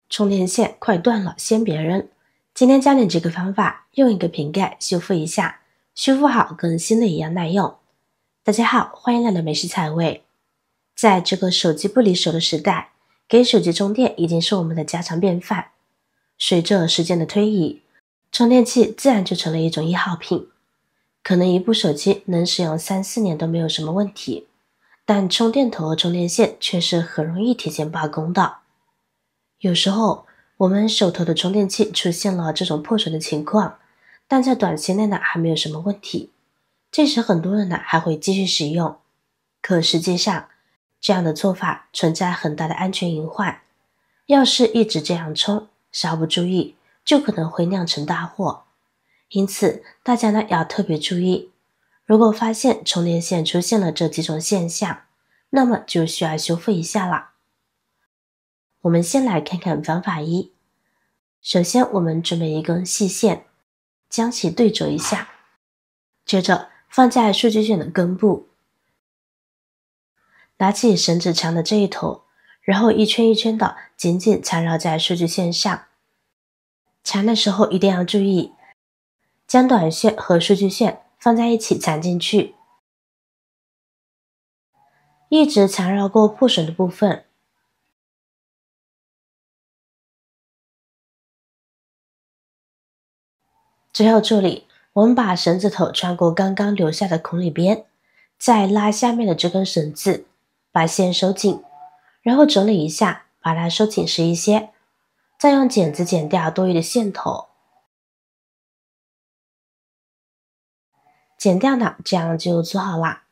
充电线快断了，先别扔。今天教你这个方法，用一个瓶盖修复一下，修复好跟新的一样耐用。大家好，欢迎来到美食彩味。在这个手机不离手的时代，给手机充电已经是我们的家常便饭。随着时间的推移，充电器自然就成了一种易耗品。可能一部手机能使用3-4年都没有什么问题，但充电头和充电线却是很容易提前罢工的。有时候我们手头的充电器出现了这种破损的情况，但在短期内呢还没有什么问题，这时很多人呢还会继续使用。可实际上这样的做法存在很大的安全隐患，要是一直这样充，稍不注意就可能会酿成大祸。因此大家呢要特别注意，如果发现充电线出现了这几种现象，那么就需要修复一下了。我们先来看看方法一。首先我们准备一根细线，将其对折一下，接着放在数据线的根部，拿起绳子长的这一头，然后一圈一圈的紧紧缠绕在数据线上。缠的时候一定要注意，将短线和数据线放在一起缠进去，一直缠绕过破损的部分。最后这里我们把绳子头穿过刚刚留下的孔里边，再拉下面的这根绳子，把线收紧，然后整理一下，把它收紧实一些，再用剪子剪掉多余的线头。剪掉呢，这样就做好啦。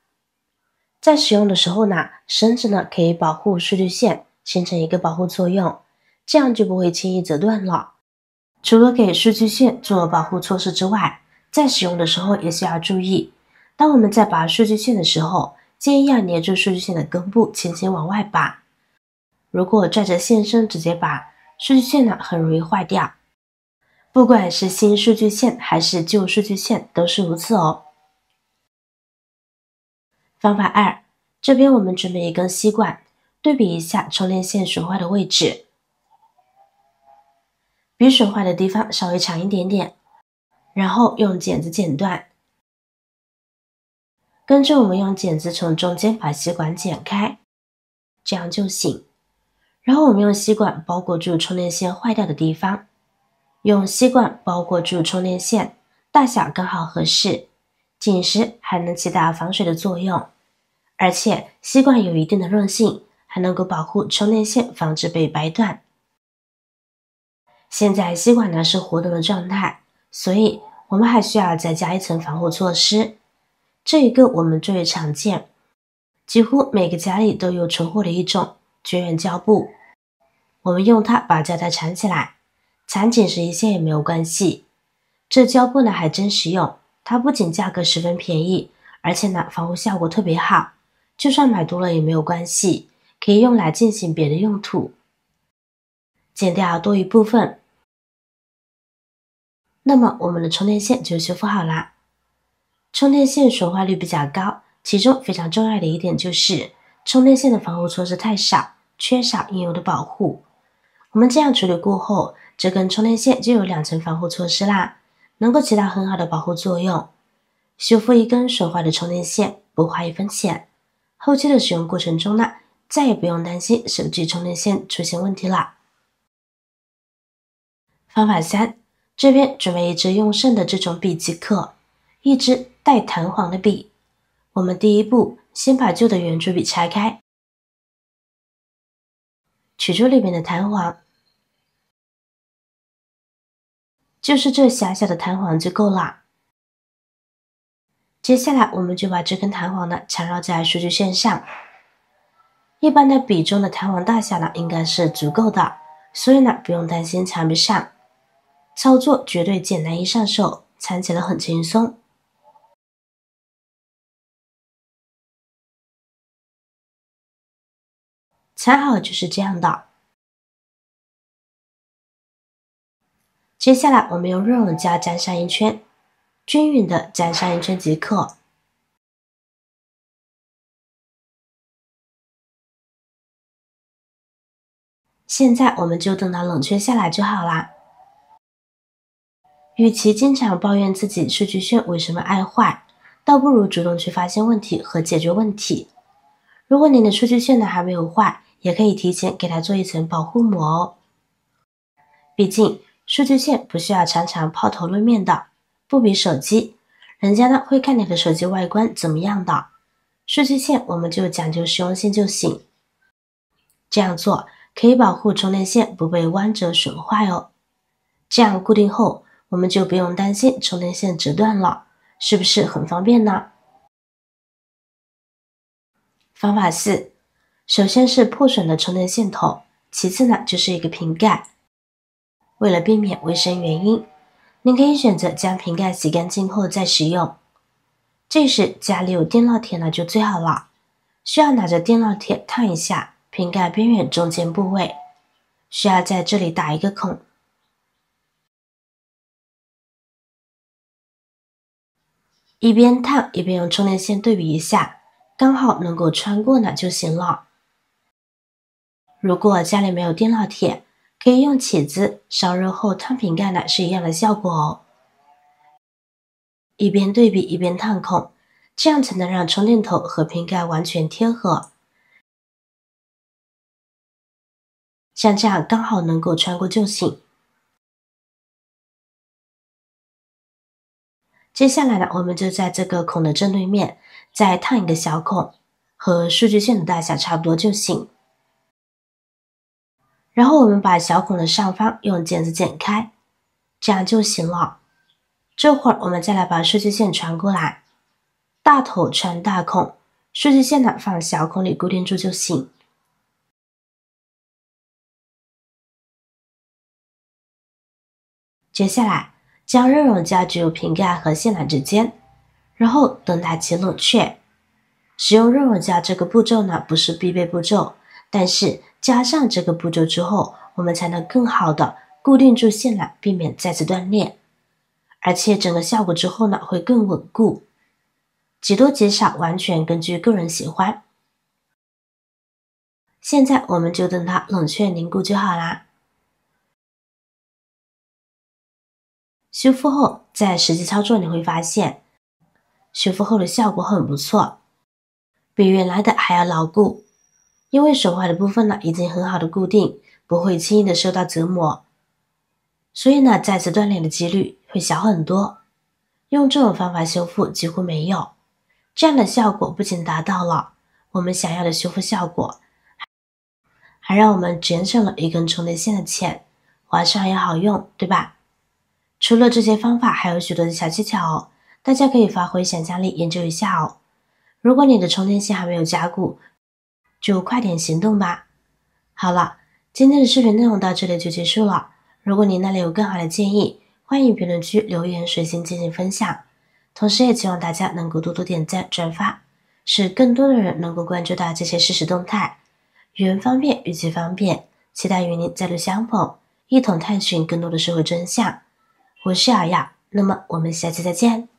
在使用的时候呢，绳子呢可以保护数据线，形成一个保护作用，这样就不会轻易折断了。除了给数据线做保护措施之外，在使用的时候也需要注意，当我们在拔数据线的时候，建议要捏住数据线的根部，轻轻往外拔。如果拽着线身直接拔，数据线呢很容易坏掉。不管是新数据线还是旧数据线都是如此哦。方法二，这边我们准备一根吸管，对比一下充电线损坏的位置，比损坏的地方稍微长一点点，然后用剪子剪断。跟着我们用剪子从中间把吸管剪开，这样就行。然后我们用吸管包裹住充电线坏掉的地方，用吸管包裹住充电线，大小刚好合适，紧实还能起到防水的作用。而且吸管有一定的韧性，还能够保护充电线，防止被掰断。现在吸管呢是活动的状态，所以我们还需要再加一层防护措施。这一个我们最为常见，几乎每个家里都有存货的一种绝缘胶布。我们用它把胶带缠起来，缠紧实一些也没有关系。这胶布呢还真实用，它不仅价格十分便宜，而且呢防护效果特别好，就算买多了也没有关系，可以用来进行别的用途。剪掉多余部分，那么我们的充电线就修复好啦。充电线损坏率比较高，其中非常重要的一点就是充电线的防护措施太少，缺少应有的保护。我们这样处理过后，这根充电线就有2层防护措施啦，能够起到很好的保护作用。修复一根损坏的充电线不花1分钱，后期的使用过程中呢，再也不用担心手机充电线出现问题啦。方法3，这边准备一支用剩的这种笔即可，一支带弹簧的笔。我们第一步先把旧的圆珠笔拆开，取出里面的弹簧，就是这狭小的弹簧就够了。接下来我们就把这根弹簧呢缠绕在数据线上。一般的笔中的弹簧大小呢应该是足够的，所以呢不用担心缠不上。操作绝对简单易上手，缠起来很轻松。缠好就是这样的。接下来我们用润溶胶粘上一圈，均匀的粘上一圈即可。现在我们就等它冷却下来就好啦。与其经常抱怨自己数据线为什么爱坏，倒不如主动去发现问题和解决问题。如果你的数据线呢还没有坏，也可以提前给它做一层保护膜哦。毕竟数据线不需要常常抛头露面的，不比手机，人家呢会看你的手机外观怎么样的。数据线我们就讲究实用性就行。这样做可以保护充电线不被弯折损坏哦。这样固定后，我们就不用担心充电线折断了，是不是很方便呢？方法4，首先是破损的充电线头，其次呢就是一个瓶盖。为了避免卫生原因，您可以选择将瓶盖洗干净后再使用。这时家里有电烙铁呢就最好了，需要拿着电烙铁烫一下瓶盖边缘中间部位，需要在这里打一个孔。一边烫一边用充电线对比一下，刚好能够穿过呢就行了。如果家里没有电烙铁，可以用起子烧热后烫瓶盖呢是一样的效果哦。一边对比一边烫孔，这样才能让充电头和瓶盖完全贴合。像这样刚好能够穿过就行。接下来呢，我们就在这个孔的正对面再烫一个小孔，和数据线的大小差不多就行。然后我们把小孔的上方用剪子剪开，这样就行了。这会儿我们再来把数据线传过来，大头穿大孔，数据线呢放小孔里固定住就行。接下来将热熔胶置入瓶盖和线缆之间，然后等它起冷却。使用热熔胶这个步骤呢不是必备步骤，但是加上这个步骤之后，我们才能更好的固定住线缆，避免再次断裂。而且整个效果之后呢会更稳固，几多几少完全根据个人喜欢。现在我们就等它冷却凝固就好啦。修复后在实际操作你会发现，修复后的效果很不错，比原来的还要牢固。因为损坏的部分呢已经很好的固定，不会轻易的受到折磨，所以呢再次断裂的几率会小很多。用这种方法修复几乎没有，这样的效果不仅达到了我们想要的修复效果，还让我们节省了一根充电线的钱，划算也好用，对吧？除了这些方法，还有许多的小技巧哦，大家可以发挥想象力研究一下哦。如果你的充电线还没有加固，就快点行动吧。好了，今天的视频内容到这里就结束了。如果您那里有更好的建议，欢迎评论区留言随心进行分享。同时也希望大家能够多多点赞转发，使更多的人能够关注到这些实时动态。语文方便，语气方便，期待与您再度相逢，一同探寻更多的社会真相。我是瑶瑶，那么我们下期再见。